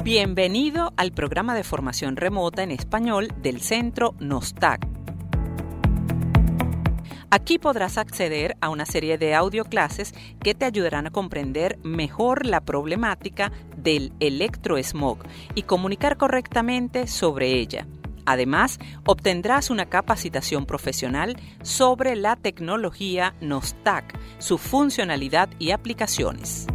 Bienvenido al programa de formación remota en español del Centro NOSTAC. Aquí podrás acceder a una serie de audioclases que te ayudarán a comprender mejor la problemática del electrosmog y comunicar correctamente sobre ella. Además, obtendrás una capacitación profesional sobre la tecnología NOSTAC, su funcionalidad y aplicaciones.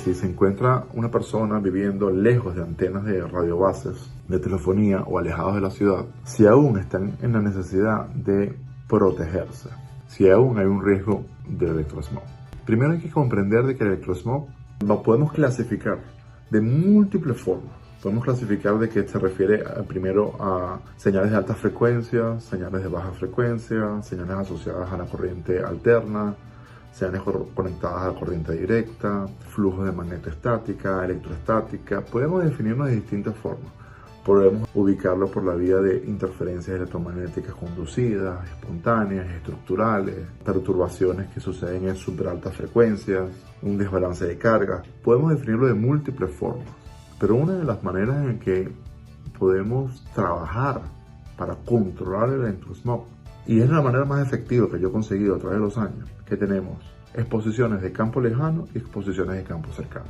Si se encuentra una persona viviendo lejos de antenas de radiobases, de telefonía o alejados de la ciudad, si aún están en la necesidad de protegerse, si aún hay un riesgo de electrosmog. Primero hay que comprender de que el electrosmog lo podemos clasificar de múltiples formas. Podemos clasificar de que se refiere primero a señales de alta frecuencia, señales de baja frecuencia, señales asociadas a la corriente alterna, señales conectadas a la corriente directa, flujos de magnetoestática, electroestática. Podemos definirlo de distintas formas. Podemos ubicarlo por la vía de interferencias electromagnéticas conducidas, espontáneas, estructurales, perturbaciones que suceden en superaltas frecuencias, un desbalance de cargas. Podemos definirlo de múltiples formas. Pero una de las maneras en que podemos trabajar para controlar el electrosmog, y es la manera más efectiva que yo he conseguido a través de los años, que tenemos exposiciones de campo lejano y exposiciones de campo cercano.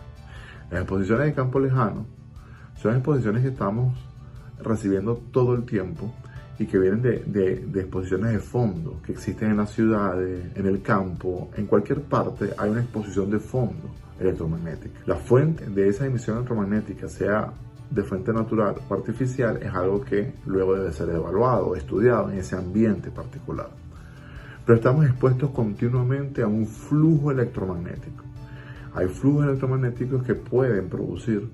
Las exposiciones de campo lejano son exposiciones que estamos recibiendo todo el tiempo y que vienen de exposiciones de fondo que existen en las ciudades, en el campo, en cualquier parte hay una exposición de fondo electromagnética. La fuente de esa emisión electromagnética, sea de fuente natural o artificial, es algo que luego debe ser evaluado o estudiado en ese ambiente particular. Pero estamos expuestos continuamente a un flujo electromagnético. Hay flujos electromagnéticos que pueden producir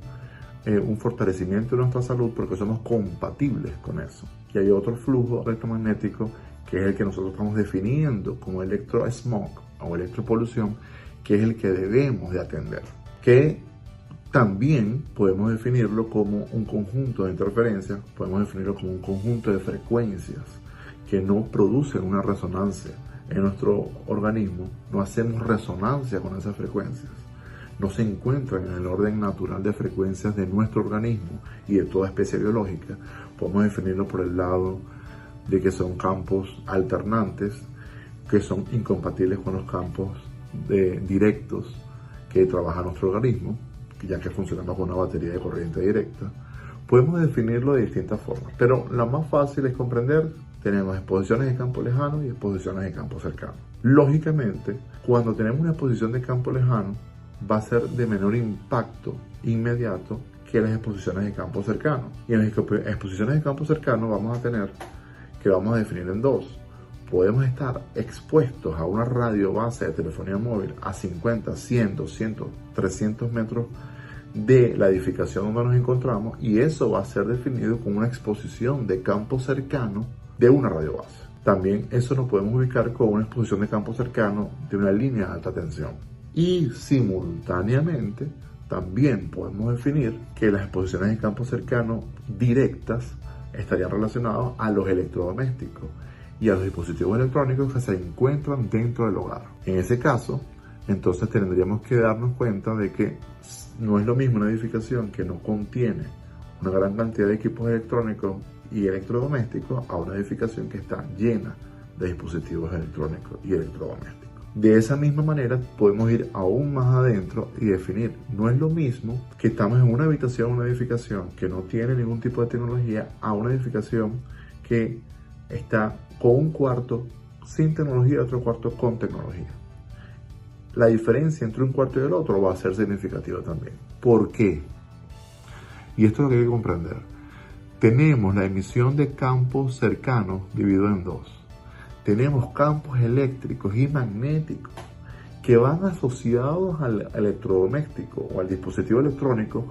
un fortalecimiento de nuestra salud porque somos compatibles con eso. Y hay otro flujo electromagnético que es el que nosotros estamos definiendo como electrosmog o electropolución, que es el que debemos de atender. Que también podemos definirlo como un conjunto de interferencias, podemos definirlo como un conjunto de frecuencias que no producen una resonancia en nuestro organismo, no hacemos resonancia con esas frecuencias, no se encuentran en el orden natural de frecuencias de nuestro organismo y de toda especie biológica. Podemos definirlo por el lado de que son campos alternantes, que son incompatibles con los campos directos que trabaja nuestro organismo, ya que funcionamos con una batería de corriente directa. Podemos definirlo de distintas formas, pero la más fácil es comprender. Tenemos exposiciones de campo lejano y exposiciones de campo cercano. Lógicamente, cuando tenemos una exposición de campo lejano, va a ser de menor impacto inmediato que las exposiciones de campo cercano. Y en las exposiciones de campo cercano vamos a tener que vamos a definir en dos. Podemos estar expuestos a una radiobase de telefonía móvil a 50, 100, 200, 300 metros de la edificación donde nos encontramos, y eso va a ser definido como una exposición de campo cercano de una radiobase. También eso lo podemos ubicar con una exposición de campo cercano de una línea de alta tensión. Y simultáneamente también podemos definir que las exposiciones de campo cercano directas estarían relacionadas a los electrodomésticos y a los dispositivos electrónicos que se encuentran dentro del hogar. En ese caso, entonces tendríamos que darnos cuenta de que no es lo mismo una edificación que no contiene una gran cantidad de equipos electrónicos y electrodomésticos a una edificación que está llena de dispositivos electrónicos y electrodomésticos. De esa misma manera podemos ir aún más adentro y definir, no es lo mismo que estamos en una habitación, una edificación que no tiene ningún tipo de tecnología, a una edificación que está con un cuarto sin tecnología y otro cuarto con tecnología. La diferencia entre un cuarto y el otro va a ser significativa también. ¿Por qué? Y esto es lo que hay que comprender. Tenemos la emisión de campos cercanos dividido en dos. Tenemos campos eléctricos y magnéticos que van asociados al electrodoméstico o al dispositivo electrónico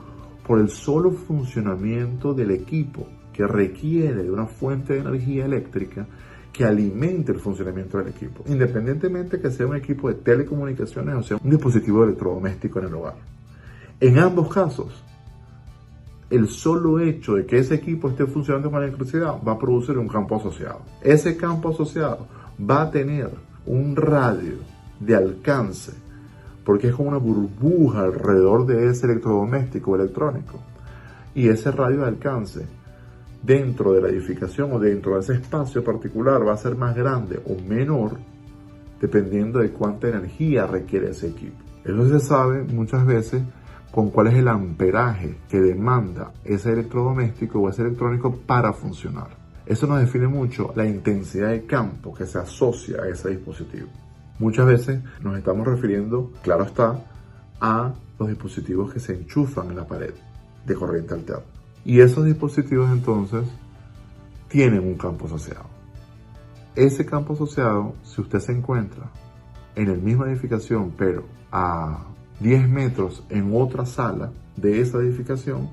por el solo funcionamiento del equipo, que requiere de una fuente de energía eléctrica que alimente el funcionamiento del equipo, independientemente que sea un equipo de telecomunicaciones o sea un dispositivo electrodoméstico en el hogar. En ambos casos, el solo hecho de que ese equipo esté funcionando con electricidad va a producir un campo asociado. Ese campo asociado va a tener un radio de alcance, porque es como una burbuja alrededor de ese electrodoméstico o electrónico. Y ese radio de alcance dentro de la edificación o dentro de ese espacio particular va a ser más grande o menor dependiendo de cuánta energía requiere ese equipo. Eso se sabe muchas veces con cuál es el amperaje que demanda ese electrodoméstico o ese electrónico para funcionar. Eso nos define mucho la intensidad de campo que se asocia a ese dispositivo. Muchas veces nos estamos refiriendo, claro está, a los dispositivos que se enchufan en la pared de corriente alterna. Y esos dispositivos entonces tienen un campo asociado. Ese campo asociado, si usted se encuentra en la misma edificación, pero a 10 metros en otra sala de esa edificación,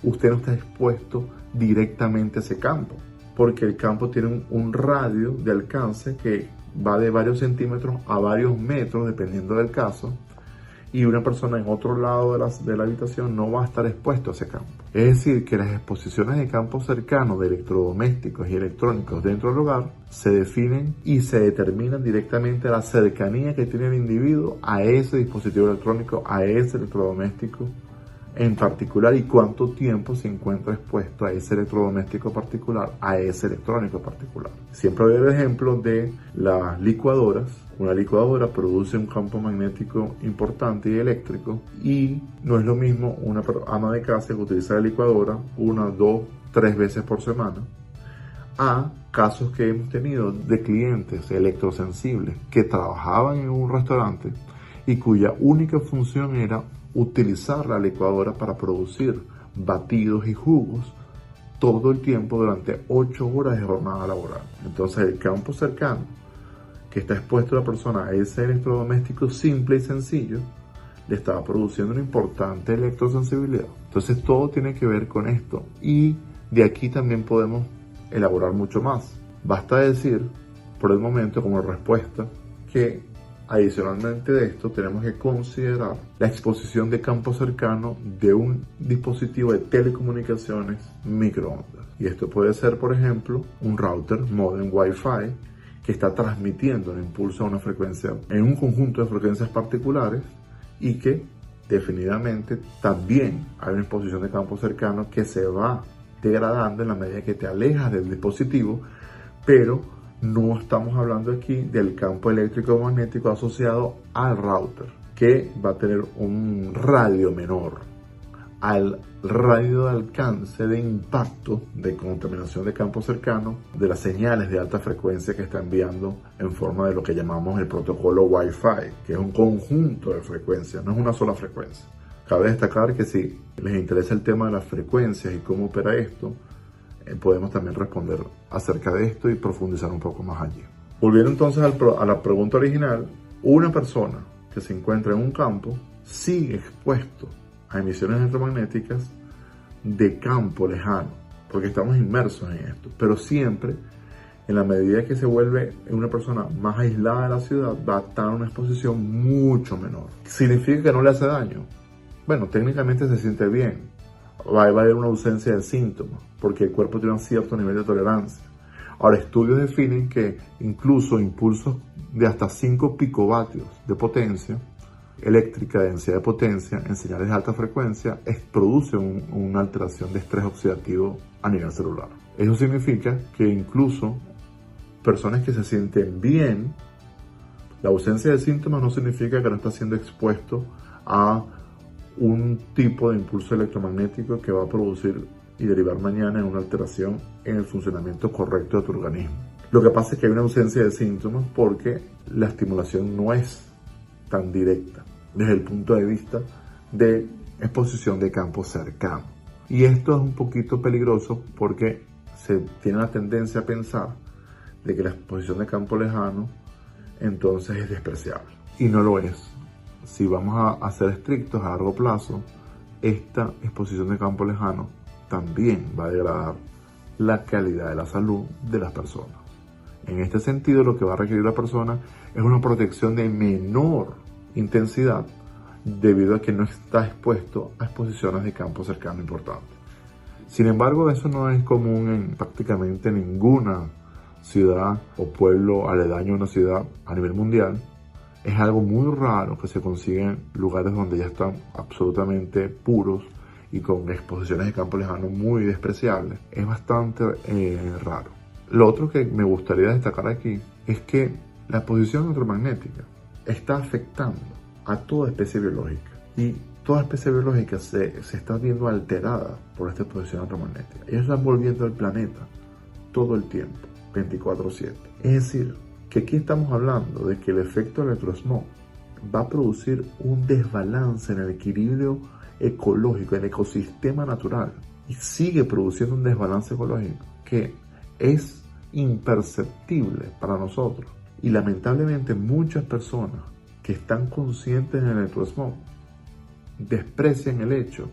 usted no está expuesto directamente a ese campo, porque el campo tiene un radio de alcance que va de varios centímetros a varios metros, dependiendo del caso, y una persona en otro lado de la habitación no va a estar expuesto a ese campo. Es decir, que las exposiciones de campo cercano de electrodomésticos y electrónicos dentro del hogar se definen y se determinan directamente a la cercanía que tiene el individuo a ese dispositivo electrónico, a ese electrodoméstico en particular, y cuánto tiempo se encuentra expuesto a ese electrodoméstico particular, a ese electrónico particular. Siempre doy el ejemplo de las licuadoras. Una licuadora produce un campo magnético importante y eléctrico, y no es lo mismo una ama de casa que utiliza la licuadora 1, 2, 3 veces por semana, a casos que hemos tenido de clientes electrosensibles que trabajaban en un restaurante y cuya única función era utilizar la licuadora para producir batidos y jugos todo el tiempo durante 8 horas de jornada laboral. Entonces el campo cercano que está expuesto la persona a ese electrodoméstico simple y sencillo le estaba produciendo una importante electrosensibilidad. Entonces todo tiene que ver con esto, y de aquí también podemos elaborar mucho más. Basta decir por el momento como respuesta que adicionalmente de esto tenemos que considerar la exposición de campo cercano de un dispositivo de telecomunicaciones microondas. Y esto puede ser, por ejemplo, un router modem Wi-Fi que está transmitiendo un impulso a una frecuencia en un conjunto de frecuencias particulares, y que definitivamente también hay una exposición de campo cercano que se va degradando en la medida que te alejas del dispositivo, pero no estamos hablando aquí del campo eléctrico o magnético asociado al router, que va a tener un radio menor al radio de alcance de impacto de contaminación de campo cercano de las señales de alta frecuencia que está enviando en forma de lo que llamamos el protocolo Wi-Fi, que es un conjunto de frecuencias, no es una sola frecuencia. Cabe destacar que si les interesa el tema de las frecuencias y cómo opera esto, podemos también responder acerca de esto y profundizar un poco más allí. Volviendo entonces a la pregunta original, una persona que se encuentra en un campo sigue expuesto a emisiones electromagnéticas de campo lejano, porque estamos inmersos en esto, pero siempre en la medida que se vuelve una persona más aislada de la ciudad, va a estar en una exposición mucho menor. ¿Significa que no le hace daño? Bueno, técnicamente se siente bien, va a haber una ausencia de síntomas, porque el cuerpo tiene un cierto nivel de tolerancia. Ahora, estudios definen que incluso impulsos de hasta 5 picovatios de potencia eléctrica, de densidad de potencia, en señales de alta frecuencia, produce una alteración de estrés oxidativo a nivel celular. Eso significa que incluso personas que se sienten bien, la ausencia de síntomas no significa que no está siendo expuesto a un tipo de impulso electromagnético que va a producir y derivar mañana en una alteración en el funcionamiento correcto de tu organismo. Lo que pasa es que hay una ausencia de síntomas porque la estimulación no es tan directa desde el punto de vista de exposición de campo cercano. Y esto es un poquito peligroso porque se tiene la tendencia a pensar de que la exposición de campo lejano entonces es despreciable. Y no lo es. Si vamos a ser estrictos a largo plazo, esta exposición de campo lejano también va a degradar la calidad de la salud de las personas. En este sentido, lo que va a requerir la persona es una protección de menor intensidad debido a que no está expuesto a exposiciones de campo cercano importantes. Sin embargo, eso no es común en prácticamente ninguna ciudad o pueblo aledaño a una ciudad a nivel mundial, Es algo muy raro que se consigue en lugares donde ya están absolutamente puros y con exposiciones de campo lejano muy despreciables. Es bastante raro. Lo otro que me gustaría destacar aquí es que la posición electromagnética está afectando a toda especie biológica, y toda especie biológica se está viendo alterada por esta exposición electromagnética. Ellos están volviendo al planeta todo el tiempo, 24/7. Es decir, que aquí estamos hablando de que el efecto electrosmog va a producir un desbalance en el equilibrio ecológico, en el ecosistema natural, y sigue produciendo un desbalance ecológico que es imperceptible para nosotros. Y lamentablemente muchas personas que están conscientes del electrosmog desprecian el hecho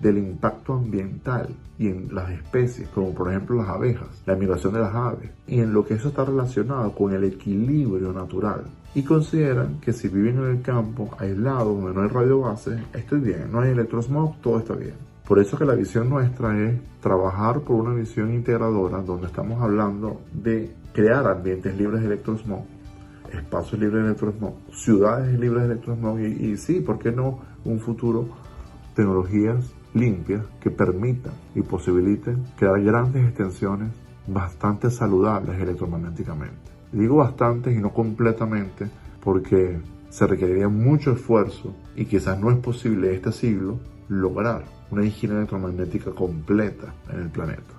del impacto ambiental y en las especies, como por ejemplo las abejas, la migración de las aves, y en lo que eso está relacionado con el equilibrio natural. Y consideran que si viven en el campo, aislado, donde no hay radiobases, estoy bien, no hay electrosmog, todo está bien. Por eso que la visión nuestra es trabajar por una visión integradora, donde estamos hablando de crear ambientes libres de electrosmog, espacios libres de electrosmog, ciudades libres de electrosmog, y sí, ¿por qué no un futuro? Tecnologías limpias que permitan y posibiliten crear grandes extensiones bastante saludables electromagnéticamente. Digo bastantes y no completamente porque se requeriría mucho esfuerzo y quizás no es posible este siglo lograr una ingeniería electromagnética completa en el planeta.